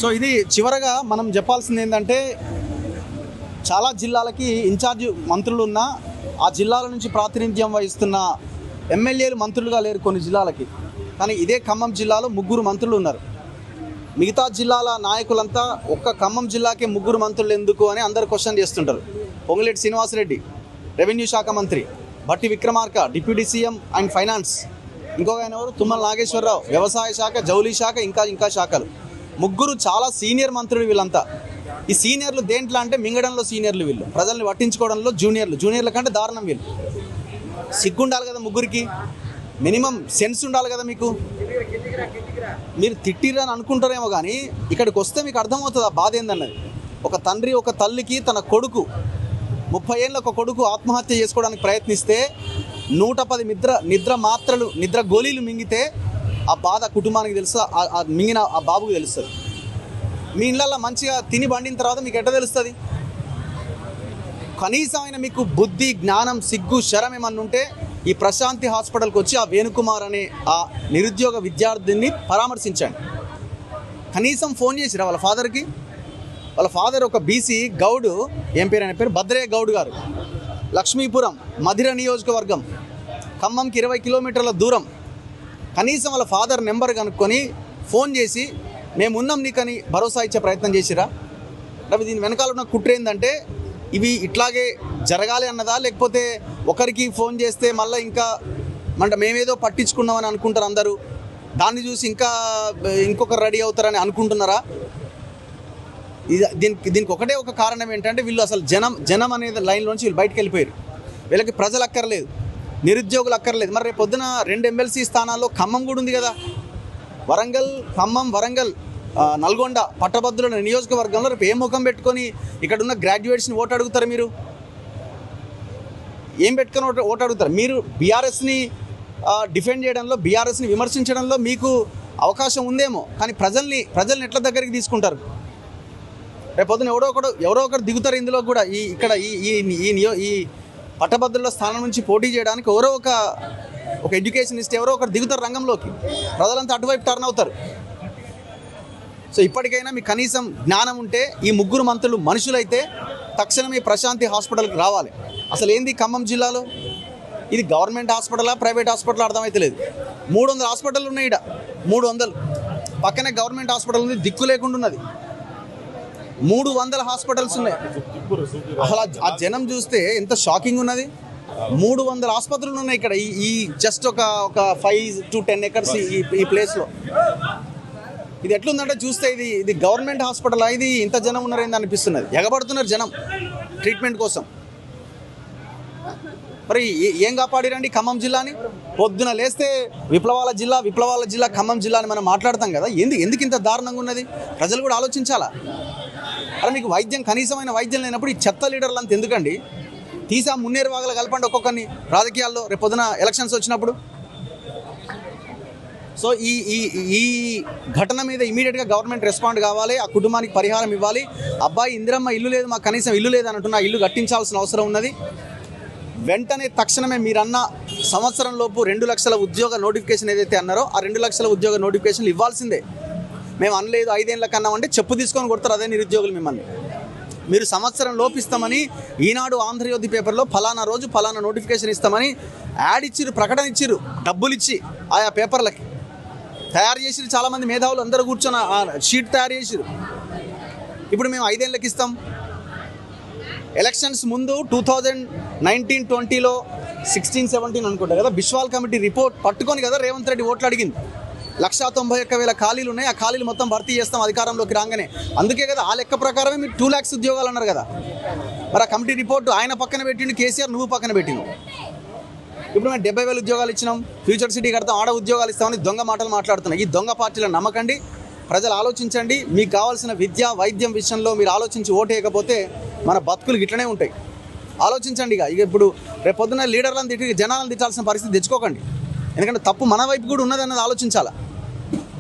So ఇది చివరగా మనం చెప్పాల్సింది ఏంటంటే చాలా జిల్లాలకి ఇన్ఛార్జ్ మంత్రులు ఉన్నా ఆ జిల్లాల నుంచి ప్రాతినిధ్యం వహిస్తున్న ఎమ్మెల్యేలు మంత్రులుగా లేరు కొన్ని జిల్లాలకి. కానీ ఇదే ఖమ్మం జిల్లాలో 3 మంత్రులు ఉన్నారు. మిగతా జిల్లాల నాయకులంతా ఒక్క ఖమ్మం జిల్లాకే 3 మంత్రులు ఎందుకు అని అందరు క్వశ్చన్ చేస్తుంటారు. పొంగులేటి శ్రీనివాసరెడ్డి రెవెన్యూ శాఖ మంత్రి, బట్టి Vikramarka deputy CM and finance, ఇంకొక ఆయన ఎవరు తుమ్మల నాగేశ్వరరావు వ్యవసాయ శాఖ, జౌలీ శాఖ, ఇంకా శాఖలు. 3 చాలా సీనియర్ మంత్రులు వీళ్ళంతా. ఈ సీనియర్లు దేంట్లో అంటే మింగడంలో సీనియర్లు వీళ్ళు, ప్రజల్ని పట్టించుకోవడంలో జూనియర్ల కంటే దారుణం వీళ్ళు. సిగ్గుండాలి కదా ముగ్గురికి, మినిమం సెన్స్ ఉండాలి కదా మీకు. మీరు తిట్టిరని అనుకుంటారేమో కానీ ఇక్కడికి వస్తే మీకు అర్థమవుతుంది ఆ బాధ ఏందన్నది. ఒక తండ్రి ఒక తల్లికి తన కొడుకు 30 ఏళ్ళ ఒక కొడుకు ఆత్మహత్య చేసుకోవడానికి ప్రయత్నిస్తే 110 నిద్ర గోళీలు మింగితే ఆ బాధ కుటుంబానికి తెలుసు, మింగిన ఆ బాబుకు తెలుస్తుంది. మీ ఇళ్ళల్లో మంచిగా తిని బండిన తర్వాత మీకు ఎట్ట తెలుస్తుంది? కనీసమైన మీకు బుద్ధి, జ్ఞానం, సిగ్గు, శరం ఏమన్నా ఉంటే ఈ ప్రశాంతి హాస్పిటల్కి వచ్చి ఆ వేణుకుమార్ అనే ఆ నిరుద్యోగ విద్యార్థిని పరామర్శించండి. కనీసం ఫోన్ చేసిరా వాళ్ళ ఫాదర్కి? వాళ్ళ ఫాదర్ ఒక బీసీ గౌడ్, ఏం పేరు ఆయన పేరు, భద్రయ్య గౌడ్ గారు, లక్ష్మీపురం మధిర నియోజకవర్గం, ఖమ్మంకి 20 కిలోమీటర్ల దూరం. కనీసం వాళ్ళ ఫాదర్ నెంబర్ కనుక్కొని ఫోన్ చేసి మేము ఉన్నాం నీకని భరోసా ఇచ్చే ప్రయత్నం చేసిరా? రవి, దీని వెనకాల ఉన్న కుట్ర ఏంటంటే ఇవి ఇట్లాగే జరగాలి అన్నదా, లేకపోతే ఒకరికి ఫోన్ చేస్తే మళ్ళీ ఇంకా మేమేదో పట్టించుకున్నామని అనుకుంటారు అందరూ, దాన్ని చూసి ఇంకొకరు రెడీ అవుతారని అనుకుంటున్నారా? దీనికి ఒకటే ఒక కారణం ఏంటంటే వీళ్ళు అసలు జనం అనేది లైన్లోంచి వీళ్ళు బయటకు వెళ్ళిపోయారు. వీళ్ళకి ప్రజలు అక్కర్లేదు, నిరుద్యోగులు అక్కర్లేదు. మరి రేపు పొద్దున 2 ఎమ్మెల్సీ స్థానాల్లో ఖమ్మం కూడా ఉంది కదా. ఖమ్మం, వరంగల్, నల్గొండ పట్టభద్రుల నియోజకవర్గంలో రేపు ఏ ముఖం పెట్టుకొని ఇక్కడ ఉన్న గ్రాడ్యుయేట్స్ని ఓటు అడుగుతారు? మీరు ఏం పెట్టుకొని ఓటు అడుగుతారు? మీరు బీఆర్ఎస్ని డిఫెండ్ చేయడంలో, బీఆర్ఎస్ని విమర్శించడంలో మీకు అవకాశం ఉందేమో, కానీ ప్రజల్ని ఎట్లా దగ్గరికి తీసుకుంటారు? రేపు పొద్దున ఎవరో ఒకరు దిగుతారు ఇందులో కూడా. ఇక్కడ ఈ పట్టభద్రుల స్థానం నుంచి పోటీ చేయడానికి ఎవరో ఒక ఎడ్యుకేషనిస్ట్ ఎవరో ఒకరు దిగుతారు రంగంలోకి. ప్రజలంతా అటువైపు టర్న్ అవుతారు. సో ఇప్పటికైనా మీకు కనీసం జ్ఞానం ఉంటే ఈ 3 మంత్రులు మనుషులైతే తక్షణం ఈ ప్రశాంతి హాస్పిటల్కి రావాలి. అసలు ఏంది ఖమ్మం జిల్లాలో? ఇది గవర్నమెంట్ హాస్పిటలా, ప్రైవేట్ హాస్పిటల్ అర్థమైతే లేదు. 300 హాస్పిటల్ ఉన్నాయి ఇక్కడ, 300. పక్కనే గవర్నమెంట్ హాస్పిటల్ ఉంది, దిక్కు లేకుండా ఉన్నది. 300 హాస్పిటల్స్ ఉన్నాయి. అసలు ఆ జనం చూస్తే ఎంత షాకింగ్ ఉన్నది. 300 ఆసుపత్రులు ఉన్నాయి ఇక్కడ, ఈ జస్ట్ ఒక 5 to 10 acres ఈ ప్లేస్లో. ఇది ఎట్లుందంటే చూస్తే ఇది గవర్నమెంట్ హాస్పిటల్, ఇది ఇంత జనం ఉన్నారేంది అనిపిస్తున్నది. ఎగబడుతున్నారు జనం ట్రీట్మెంట్ కోసం. మరి ఏం కాపాడిరండి ఖమ్మం జిల్లాని? పొద్దున లేస్తే విప్లవాల జిల్లా ఖమ్మం జిల్లా అని మనం మాట్లాడతాం కదా. ఎందుకు ఇంత దారుణంగా ఉన్నది? ప్రజలు కూడా ఆలోచించాలా? అరే మీకు కనీసమైన వైద్యం లేనప్పుడు ఈ చెత్త లీడర్లు అంత ఎందుకండి? తీసా మున్నేరు వాగలు కలపండి ఒక్కొక్కరిని రాజకీయాల్లో రేపు పొద్దున ఎలక్షన్స్ వచ్చినప్పుడు. సో ఈ ఘటన మీద ఇమీడియట్గా గవర్నమెంట్ రెస్పాండ్ కావాలి, ఆ కుటుంబానికి పరిహారం ఇవ్వాలి. అబ్బాయి ఇందిరమ్మ ఇల్లు లేదు, మాకు కనీసం ఇల్లు లేదు అంటున్నా, ఇల్లు కట్టించాల్సిన అవసరం ఉన్నది. వెంటనే తక్షణమే మీరన్న సంవత్సరంలోపు 2 లక్షల ఉద్యోగ నోటిఫికేషన్ ఏదైతే అన్నారో ఆ 2 లక్షల ఉద్యోగ నోటిఫికేషన్లు ఇవ్వాల్సిందే. మేము అనలేదు 5 ఏళ్ళ కన్నా అంటే చెప్పు తీసుకొని కొడతారు అదే నిరుద్యోగులు మిమ్మల్ని. మీరు సంవత్సరం లోపిస్తామని ఈనాడు ఆంధ్రజ్యోతి పేపర్లో ఫలానా రోజు ఫలానా నోటిఫికేషన్ ఇస్తామని యాడ్ ఇచ్చిర్రు, ప్రకటన ఇచ్చిర్రు, డబ్బులు ఇచ్చి ఆయా పేపర్లకి తయారు చేసిరు. చాలామంది మేధావులు అందరూ కూర్చొని ఆ షీట్ తయారు చేసిరు. ఇప్పుడు మేము 5 ఏళ్ళకి ఇస్తాం. ఎలక్షన్స్ ముందు 2019-20లో 16-17 అనుకుంటా కదా, బిశ్వాల్ కమిటీ రిపోర్ట్ పట్టుకొని కదా రేవంత్ రెడ్డి ఓట్లు అడిగింది. 191,000 ఖాళీలు ఉన్నాయి, ఆ ఖాళీలు మొత్తం భర్తీ చేస్తాం అధికారంలోకి రాగానే. అందుకే కదా ఆ లెక్క ప్రకారమే మీరు 2 lakhs ఉద్యోగాలు అన్నారు కదా. మరి ఆ కమిటీ రిపోర్టు ఆయన పక్కన పెట్టిండు కేసీఆర్, నువ్వు పక్కన పెట్టినావు. ఇప్పుడు మేము 70,000 ఉద్యోగాలు ఇచ్చినాం, ఫ్యూచర్ సిటీ కడతాం, ఆడ ఉద్యోగాలు ఇస్తామని దొంగ మాటలు మాట్లాడుతున్నాం. ఈ దొంగ పార్టీలను నమ్మకండి, ప్రజలు ఆలోచించండి. మీకు కావాల్సిన విద్య వైద్యం విషయంలో మీరు ఆలోచించి ఓటేయకపోతే మన బతుకులు గిట్లనే ఉంటాయి. ఆలోచించండి. ఇక ఇప్పుడు రేపు పొద్దున్న లీడర్లను తిట్టి జనాలను తిట్టాల్సిన పరిస్థితి తెచ్చుకోకండి. ఎందుకంటే తప్పు మన వైపు కూడా ఉన్నదన్నది ఆలోచించాలా.